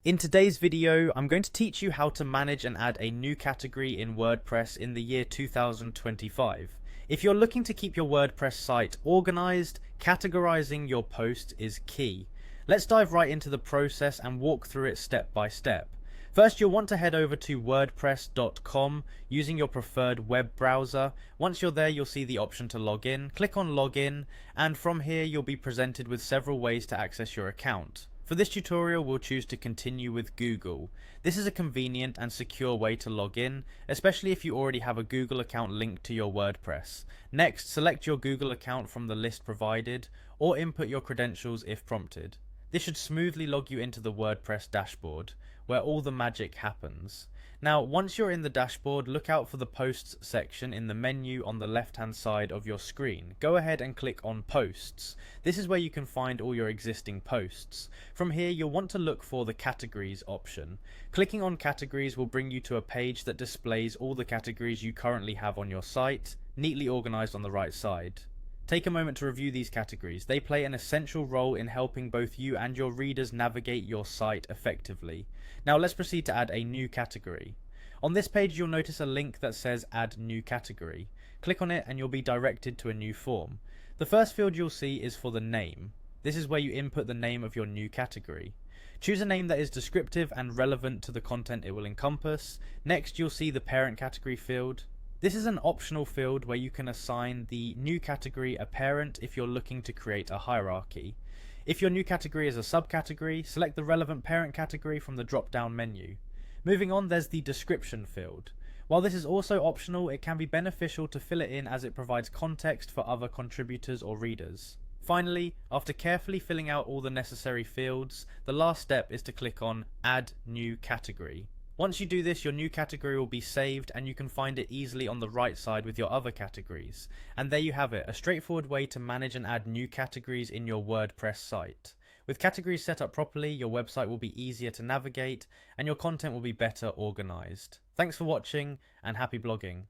In today's video, I'm going to teach you how to manage and add a new category in WordPress in the year 2025. If you're looking to keep your WordPress site organized, categorizing your posts is key. Let's dive right into the process and walk through it step by step. First, you'll want to head over to wordpress.com using your preferred web browser. Once you're there, you'll see the option to log in. Click on login, and from here you'll be presented with several ways to access your account. For this tutorial, we'll choose to continue with Google. This is a convenient and secure way to log in, especially if you already have a Google account linked to your WordPress. Next, select your Google account from the list provided, or input your credentials if prompted. This should smoothly log you into the WordPress dashboard, where all the magic happens. Now, once you're in the dashboard, look out for the Posts section in the menu on the left-hand side of your screen. Go ahead and click on Posts. This is where you can find all your existing posts. From here, you'll want to look for the Categories option. Clicking on Categories will bring you to a page that displays all the categories you currently have on your site, neatly organized on the right side. Take a moment to review these categories. They play an essential role in helping both you and your readers navigate your site effectively. Now let's proceed to add a new category. On this page, you'll notice a link that says Add New Category. Click on it and you'll be directed to a new form. The first field you'll see is for the name. This is where you input the name of your new category. Choose a name that is descriptive and relevant to the content it will encompass. Next, you'll see the parent category field. This is an optional field where you can assign the new category a parent if you're looking to create a hierarchy. If your new category is a subcategory, select the relevant parent category from the drop-down menu. Moving on, there's the description field. While this is also optional, it can be beneficial to fill it in as it provides context for other contributors or readers. Finally, after carefully filling out all the necessary fields, the last step is to click on Add New Category. Once you do this, your new category will be saved and you can find it easily on the right side with your other categories. And there you have it, a straightforward way to manage and add new categories in your WordPress site. With categories set up properly, your website will be easier to navigate and your content will be better organized. Thanks for watching and happy blogging.